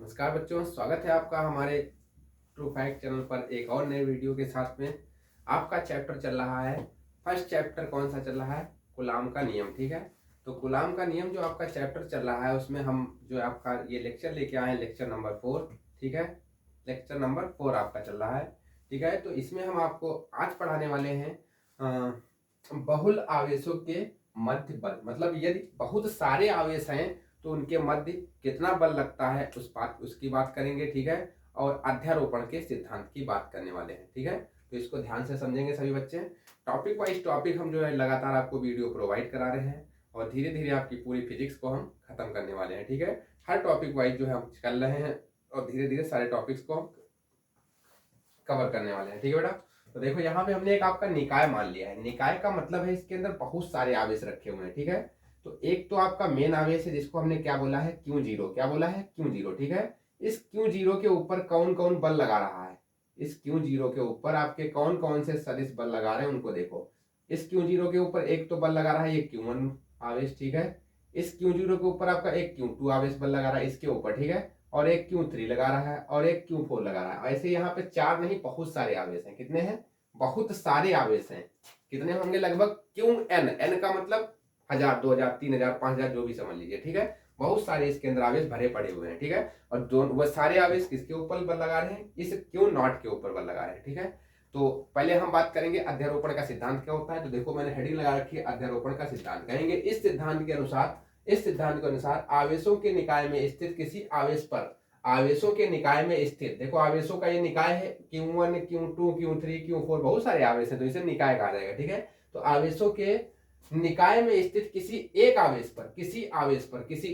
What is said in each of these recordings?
नमस्कार बच्चों, स्वागत है आपका हमारे ट्रू फैक्ट चैनल पर एक और नए वीडियो के साथ में। आपका चैप्टर चल रहा है, फर्स्ट चैप्टर कौन सा चल रहा है? गुलाम का नियम। ठीक है, तो गुलाम का नियम जो आपका चैप्टर चल रहा है उसमें हम जो आपका ये लेक्चर लेके आए हैं, लेक्चर नंबर 4। ठीक है, लेक्चर नंबर 4 आपका चल रहा है। ठीक है, तो इसमें हम आपको आज पढ़ाने वाले हैं बहुल आवेशों के मध्य बल। मतलब यदि बहुत सारे आवेश हैं तो उनके मध्य कितना बल लगता है उसकी बात करेंगे। ठीक है, और अध्यारोपण के सिद्धांत की बात करने वाले हैं। ठीक है, तो इसको ध्यान से समझेंगे सभी बच्चे। टॉपिक वाइज टॉपिक हम जो है लगातार आपको वीडियो प्रोवाइड करा रहे हैं और धीरे धीरे आपकी पूरी फिजिक्स को हम खत्म करने वाले हैं। ठीक है, हर टॉपिक वाइज जो है हम चल रहे हैं और धीरे धीरे सारे टॉपिक्स को हम कवर करने वाले हैं। ठीक है बेटा, तो देखो यहाँ पे हमने एक आपका निकाय मान लिया है। निकाय का मतलब है इसके अंदर बहुत सारे आवेश रखे हुए हैं। ठीक है, तो एक तो आपका मेन आवेश है जिसको हमने क्या बोला है, Q0। क्या बोला है? Q0। ठीक है, इस Q0 के ऊपर कौन कौन बल लगा रहा है? इस Q0 के ऊपर आपके कौन कौन से सदिश बल लगा रहे हैं उनको देखो। इस Q0 के ऊपर एक तो बल लगा रहा है ये Q1 आवेश। ठीक है, इस Q0 के ऊपर आपका एक Q2 आवेश बल लगा रहा है इसके ऊपर। ठीक है, और एक Q3 लगा रहा है और एक Q4 लगा रहा है। ऐसे यहाँ पे चार नहीं बहुत सारे आवेश हैं। कितने हैं? बहुत सारे आवेश हैं। कितने होंगे? लगभग Qn। n का मतलब 1000, 2000, 3000, 5000 जो भी समझ लीजिए। ठीक है, बहुत सारे इसके अंदर आवेश भरे पड़े हुए हैं। ठीक है, और वह सारे आवेश किसके ऊपर बल लगा रहे हैं? इस Q0 के ऊपर बल लगा रहे हैं। ठीक है, तो पहले हम बात करेंगे अध्यारोपण का सिद्धांत क्या होता है। तो देखो मैंने हेडिंग लगा रखी है अध्यारोपण का सिद्धांत। कहेंगे इस सिद्धांत के अनुसार आवेशों के निकाय में स्थित किसी आवेश पर, आवेशों के निकाय में स्थित, देखो आवेशों का ये निकाय है Q1, Q2, Q3, Q4, बहुत सारे आवेश हैं तो इसे निकाय कहा जाएगा। ठीक है, तो आवेशों के निकाय में स्थित किसी एक आवेश पर, किसी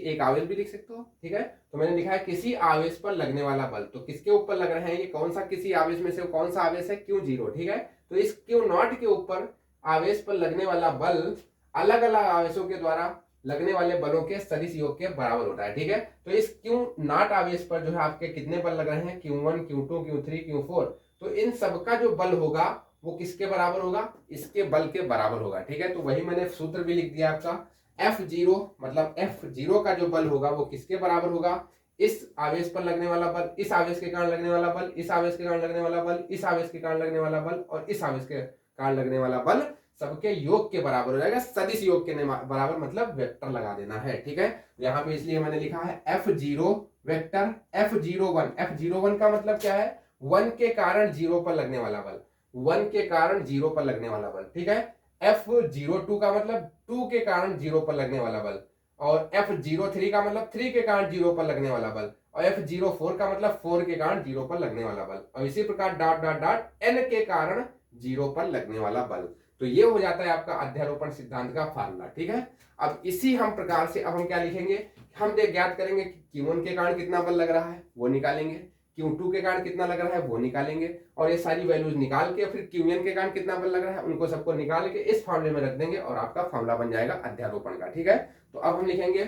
एक आवेश भी लिख सकते हो। ठीक है, तो मैंने लिखा है किसी आवेश पर लगने वाला बल। तो किसके ऊपर लग रहे हैं? ये कौन सा किसी आवेश में से कौन सा आवेश है? Q0। ठीक है, तो इस Q0 के ऊपर आवेश पर लगने वाला बल अलग अलग आवेशों के द्वारा लगने वाले बलों के सदिश योग के बराबर होता है। ठीक है, तो इस Q0 आवेश पर जो है आपके कितने बल लग रहे हैं? Q1, Q2, Q3, Q4। तो इन सबका जो बल होगा वो किसके बराबर होगा? इसके बल के बराबर होगा। ठीक है, तो वही मैंने सूत्र भी लिख दिया आपका F0। मतलब F0 का जो बल होगा वो किसके बराबर होगा? इस आवेश पर लगने वाला बल, इस आवेश के कारण लगने वाला बल, इस आवेश के कारण लगने वाला बल, इस आवेश के कारण लगने वाला बल और इस आवेश के कारण लगने वाला बल सबके योग के बराबर हो जाएगा। सदिश योग के बराबर मतलब वेक्टर लगा देना है। ठीक है, यहाँ पे इसलिए मैंने लिखा है F0 वेक्टर F01। F01 का मतलब क्या है? 1 के कारण 0 पर लगने वाला बल, 1 के कारण 0 पर लगने वाला बल। ठीक है, F02 का मतलब 2 के कारण 0 पर लगने वाला बल, और F03 का मतलब 3 के कारण 0 पर लगने वाला बल, और F04 का मतलब 4 के कारण 0 पर लगने वाला बल, और इसी प्रकार डॉट डॉट डॉट n के कारण 0 पर लगने वाला बल। तो ये हो जाता है आपका अध्यारोपण सिद्धांत का फार्मूला। ठीक है, अब इसी हम प्रकार से अब हम क्या लिखेंगे? हम देख ज्ञात करेंगे कि Q1 के कारण कितना बल लग रहा है वो निकालेंगे, Q2 के कारण कितना लग रहा है वो निकालेंगे, और ये सारी वैल्यूज निकाल के फिर Qn के कारण कितना बल लग रहा है उनको सबको निकाल के इस फॉर्मूले में रख देंगे और आपका फॉर्मूला बन जाएगा अध्यारोपण का। ठीक है, तो अब हम लिखेंगे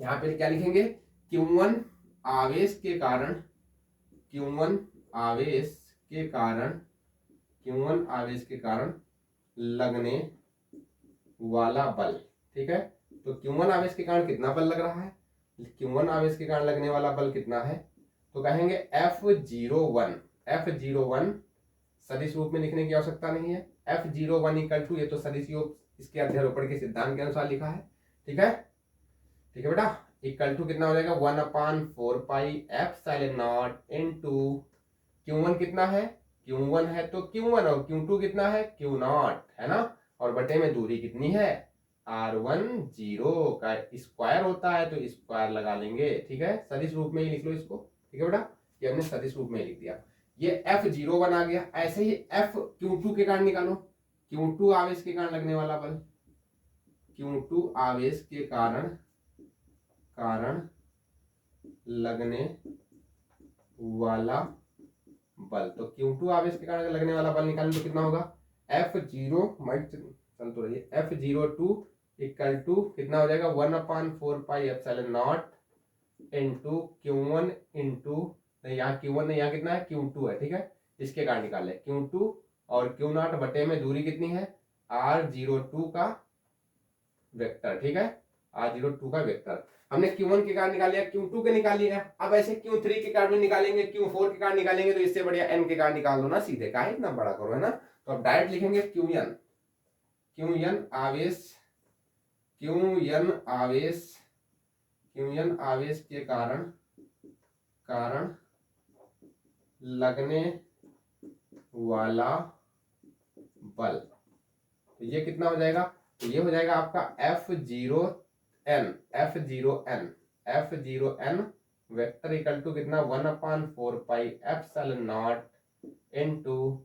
यहाँ पे क्या लिखेंगे? Q1 आवेश के कारण, Q1 आवेश के कारण, Q1 आवेश के कारण लगने वाला बल। ठीक है, तो Q1 आवेश के कारण कितना बल लग रहा है? Q1 आवेश के कारण लगने वाला बल कितना है? तो कहेंगे F01। F01 सदिश रूप में लिखने की आवश्यकता नहीं है। F01 इक्वल टू, ये तो सदिश योग इसके अध्यारोपण के सिद्धांत के अनुसार लिखा है। ठीक है, ठीक है बेटा, इक्वल टू कितना हो जाएगा? 1/4 pi epsilon not into Q1 कितना है? Q1 है तो Q1, और Q2 कितना है? Q0 है ना, और बटे में दूरी कितनी है? R10 का स्क्वायर होता है तो स्क्वायर लगा लेंगे। ठीक है, सदिश रूप में ही लिख लो इसको। ठीक है बेटा, ये हमने सदिश रूप में ही लिख दिया। ये F01 आ गया। ऐसे ही F Q2 के कारण निकालो। Q2 आवेश के कारण लगने वाला बल, Q2 आवेश के कारण लगने वाला बल, तो Q2 आवेश के कारण लगने वाला बल निकालने तो कितना होगा? F0 चल तो रही है, F02 इक्वल टू कितना हो जाएगा? 1/4 pi epsilon not into Q1 into, यहाँ Q1 नहीं, यहाँ कितना है? Q2 है। ठीक है, इसके कारण निकाले Q2 और Q0 बटे में दूरी कितनी है? R02 का वेक्टर। ठीक है, R02 का वेक्टर। हमने Q1 के कारण निकाल लिया, Q2 के निकाल लिया, अब ऐसे Q3 के कारण भी निकालेंगे, Q4 के कारण निकालेंगे, तो इससे बढ़िया N के कारण निकाल लो ना सीधे, काहे इतना बड़ा करो, है ना। तो अब डायरेक्ट लिखेंगे Qn आवेश के कारण लगने वाला बल, तो ये कितना हो जाएगा, तो ये हो जाएगा आपका F0n वेक्टर इक्वल टू कितना 1/4πε0 इंटू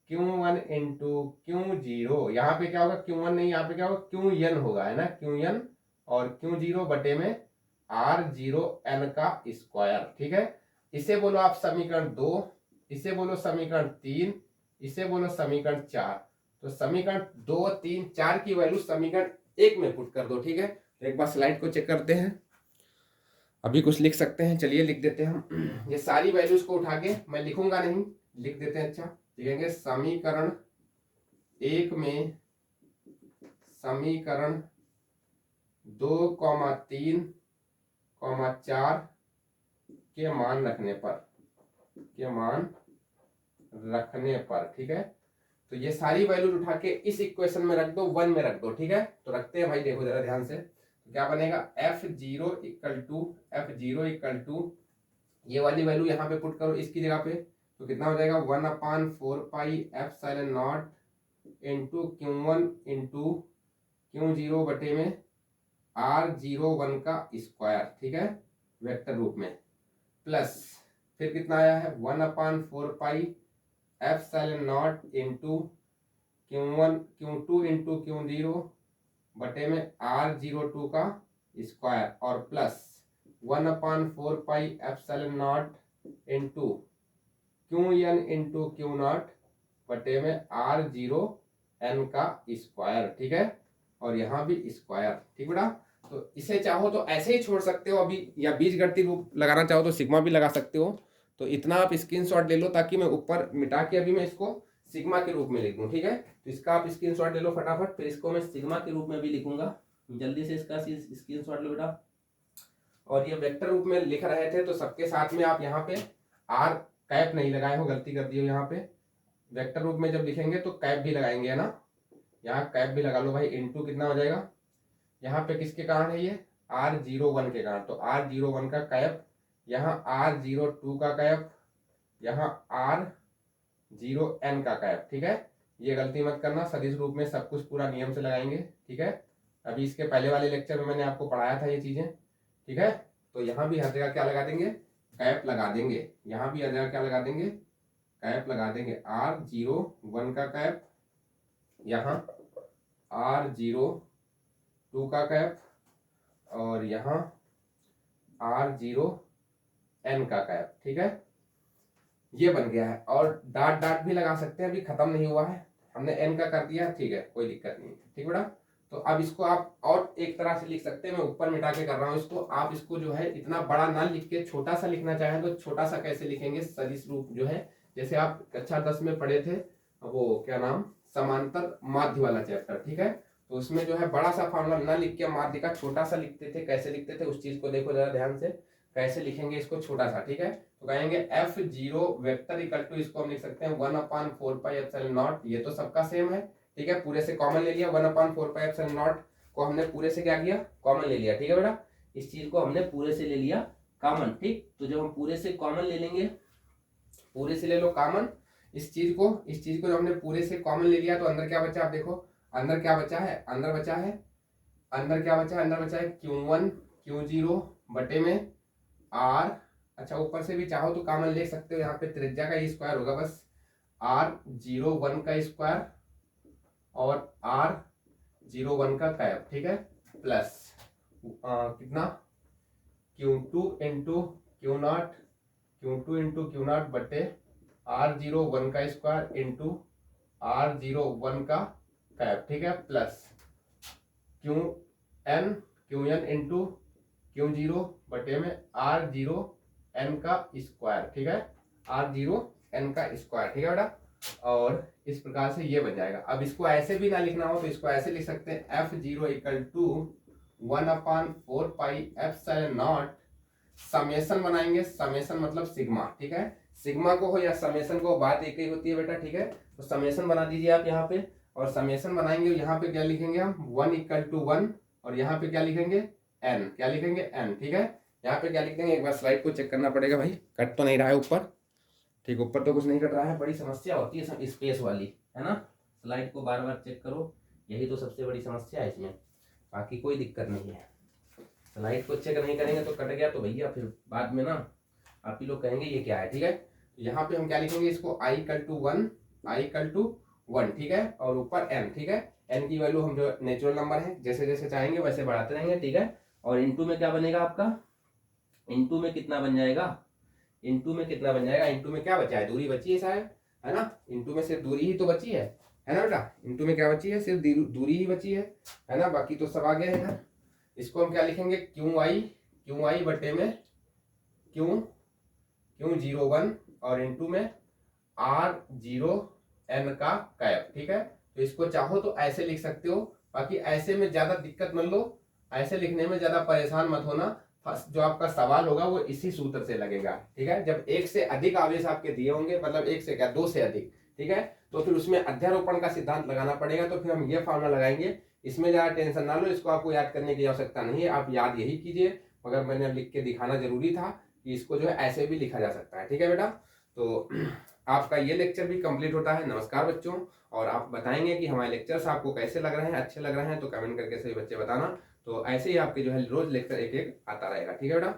Q1 इंटू Q0, यहाँ पे क्या होगा Q1 नहीं, यहाँ पे क्या होगा Qn होगा, है ना, Qn और Q0 बटे में R0n का स्क्वायर। ठीक है, इसे बोलो आप समीकरण 2, इसे बोलो समीकरण 3, इसे बोलो समीकरण 4। तो समीकरण 2, 3, 4 की वैल्यू समीकरण 1 में पुट कर दो। ठीक है, तो एक बार स्लाइड को चेक करते हैं, अभी कुछ लिख सकते हैं, चलिए लिख देते हैं हम। ये सारी वैल्यूज को उठा के, मैं लिखूंगा नहीं, लिख देते हैं। अच्छा लिखेंगे समीकरण 1 में समीकरण 2, 3, 4 के मान रखने पर, ठीक है, तो ये सारी वैल्यूज उठा के इस इक्वेशन में रख दो, 1 में रख दो। ठीक है, तो रखते हैं भाई, देखो जरा ध्यान से, तो क्या बनेगा F0 इक्वल टू ये वाली वैल्यू यहाँ पे पुट करो इसकी जगह पे, तो कितना हो जाएगा 1/4πε0 इंटू Q1 इंटू Q0 बटे में R01 का स्क्वायर। ठीक है, वेक्टर रूप में, प्लस फिर कितना आया है 1/4πε0 इंटू Q2 इंटू Q0 बटे में R02 का स्क्वायर, और plus 1/4πε0 into Qn into Q0 बटे में R0n का स्क्वायर। ठीक है, और यहाँ भी स्क्वायर। ठीक बेटा, तो इसे चाहो तो ऐसे ही छोड़ सकते हो अभी, या बीजगणितीय रूप लगाना चाहो तो सिग्मा भी लगा सकते हो। तो इतना आप स्क्रीनशॉट ले लो, ताकि मैं ऊपर मिटा के अभी मैं इसको सिग्मा के रूप में लिख दूं। ठीक है, तो इसका आप स्क्रीनशॉट ले लो फटाफट, फिर इसको मैं सिग्मा के रूप में भी लिखूंगा, जल्दी से इसका स्क्रीनशॉट लो बेटा। और ये वेक्टर रूप में लिख रहे थे, तो सबके साथ में आप यहाँ पे आर कैप नहीं लगाए हो, गलती कर दी हो। यहाँ पे वेक्टर रूप में जब लिखेंगे तो कैप भी लगाएंगे, है ना, यहाँ कैप भी लगा लो भाई। इंटू कितना हो जाएगा, यहाँ पे किसके कारण है, ये R01 के कारण, तो R01 का कैप, यहाँ R02 का कैप, यहाँ R0n का कैप। ठीक है, ये गलती मत करना, सदिश रूप में सब कुछ पूरा नियम से लगाएंगे। ठीक है, अभी इसके पहले वाले लेक्चर में मैंने आपको पढ़ाया था ये चीजें। ठीक है, तो यहाँ भी हर जगह क्या लगा देंगे, कैप लगा देंगे। यहाँ भी हर जगह क्या लगा देंगे, कैप लगा देंगे। R01 का कैप, यहाँ R02 का कैप, और यहाँ R0n का कैप। ठीक है, ये बन गया है। और डाट डाट भी लगा सकते हैं, अभी खत्म नहीं हुआ है, हमने n का कर दिया। ठीक है, कोई दिक्कत नहीं है। ठीक बेटा, तो अब इसको आप और एक तरह से लिख सकते हैं, मैं ऊपर मिटा के कर रहा हूँ इसको। आप इसको जो है इतना बड़ा ना लिख के छोटा सा लिखना चाहें तो छोटा सा कैसे लिखेंगे, सदिश रूप जो है, जैसे आप कक्षा 10 में पढ़े थे, वो क्या नाम, समांतर माध्य वाला चैप्टर। ठीक है, तो उसमें जो है बड़ा सा फॉर्मूला ना लिख के माध्य का छोटा सा लिखते थे। कैसे लिखते थे उस चीज को देखो जरा ध्यान से, कैसे लिखेंगे इसको छोटा सा। ठीक है, तो कहेंगे F0 वेक्टर इक्वल टू, इसको हम लिख सकते हैं 1/4πε0, ये तो सबका सेम है। ठीक है, पूरे से कॉमन ले लिया, 1/4πε0 को हमने पूरे से क्या किया, कॉमन ले लिया। ठीक है बेटा, इस चीज को हमने पूरे से ले लिया कॉमन। ठीक, तो जब हम पूरे से कॉमन ले लेंगे, पूरे से ले लो कॉमन इस चीज को जब हमने पूरे से कॉमन ले लिया, तो अंदर क्या बचा, आप देखो अंदर क्या बचा है, अंदर बचा है Q1 Q0 बटे में R, अच्छा ऊपर से भी चाहो तो कॉमन ले सकते हो, यहाँ पे त्रिज्या का ही स्क्वायर होगा बस, R01 का स्क्वायर और R01 का कैप। ठीक है, प्लस कितना Q2 इंटू Q0 बटे R01 का स्क्वायर इंटू R01 का कैप। ठीक है, प्लस Qn इंटू Q0 बटे में R0n का स्क्वायर। ठीक है, R0n का स्क्वायर। ठीक है बेटा, और इस प्रकार से ये बन जाएगा। अब इसको ऐसे भी ना लिखना हो तो इसको ऐसे लिख सकते हैं F0 equal to 1/4 pi epsilon naught summation बनाएंगे, समेशन मतलब सिग्मा, ठीक है। सिग्मा को हो या समेशन को बात एक ही होती है बेटा, ठीक है। तो समेशन बना दीजिए आप यहाँ पे, और समेशन बनाएंगे यहाँ पे क्या लिखेंगे हम 1 = 1, और यहाँ पे क्या लिखेंगे n, क्या लिखेंगे n, ठीक है। यहाँ पे क्या लिखेंगे, एक बार स्लाइड को चेक करना पड़ेगा भाई, कट तो नहीं रहा है ऊपर, ठीक, ऊपर तो कुछ नहीं कट रहा है। बड़ी समस्या होती है स्पेस वाली, है ना। स्लाइड को बार बार चेक करो, यही तो सबसे बड़ी समस्या है इसमें, बाकी कोई दिक्कत नहीं है। स्लाइड को चेक नहीं करेंगे तो कट गया तो भैया फिर बाद में ना आप ही लोग कहेंगे ये क्या है, ठीक है। तो यहाँ पे हम क्या लिखेंगे इसको i = 1, ठीक है, और ऊपर n, ठीक है। n की वैल्यू हम जो नेचुरल नंबर है जैसे जैसे चाहेंगे वैसे बढ़ाते रहेंगे, ठीक है। और इंटू में क्या बनेगा आपका, इंटू में कितना बन जाएगा, इंटू में कितना बन जाएगा, इंटू में क्या बचा है, दूरी बची है शायद, है ना। इंटू में सिर्फ दूरी ही तो बची है ना बेटा। इंटू में क्या बची है, सिर्फ दूरी ही बची है ना, बाकी तो सब आगे है ना। इसको हम क्या लिखेंगे क्यू आई बटे में Q01 और इंटू में R0N का कैप, ठीक है। तो इसको चाहो तो ऐसे लिख सकते हो, बाकी ऐसे में ज्यादा दिक्कत मत लो, ऐसे लिखने में ज्यादा परेशान मत होना। फर्स्ट जो आपका सवाल होगा वो इसी सूत्र से लगेगा, ठीक है। जब एक से अधिक आवेश आपके दिए होंगे, मतलब एक से क्या, दो से अधिक, ठीक है, तो फिर उसमें अध्यारोपण का सिद्धांत लगाना पड़ेगा। तो फिर हम ये फॉर्मूला लगाएंगे, इसमें ज्यादा टेंशन ना लो, इसको आपको याद करने की आवश्यकता नहीं है, आप याद यही कीजिए। मगर मैंने लिख के दिखाना जरूरी था कि इसको जो है ऐसे भी लिखा जा सकता है, ठीक है बेटा। तो आपका ये लेक्चर भी कंप्लीट होता है। नमस्कार बच्चों, और आप बताएंगे कि हमारे लेक्चर्स आपको कैसे लग रहे हैं, अच्छे लग रहे हैं तो कमेंट करके सभी बच्चे बताना। तो ऐसे ही आपके जो है रोज लेक्चर एक एक आता रहेगा, ठीक है बेटा।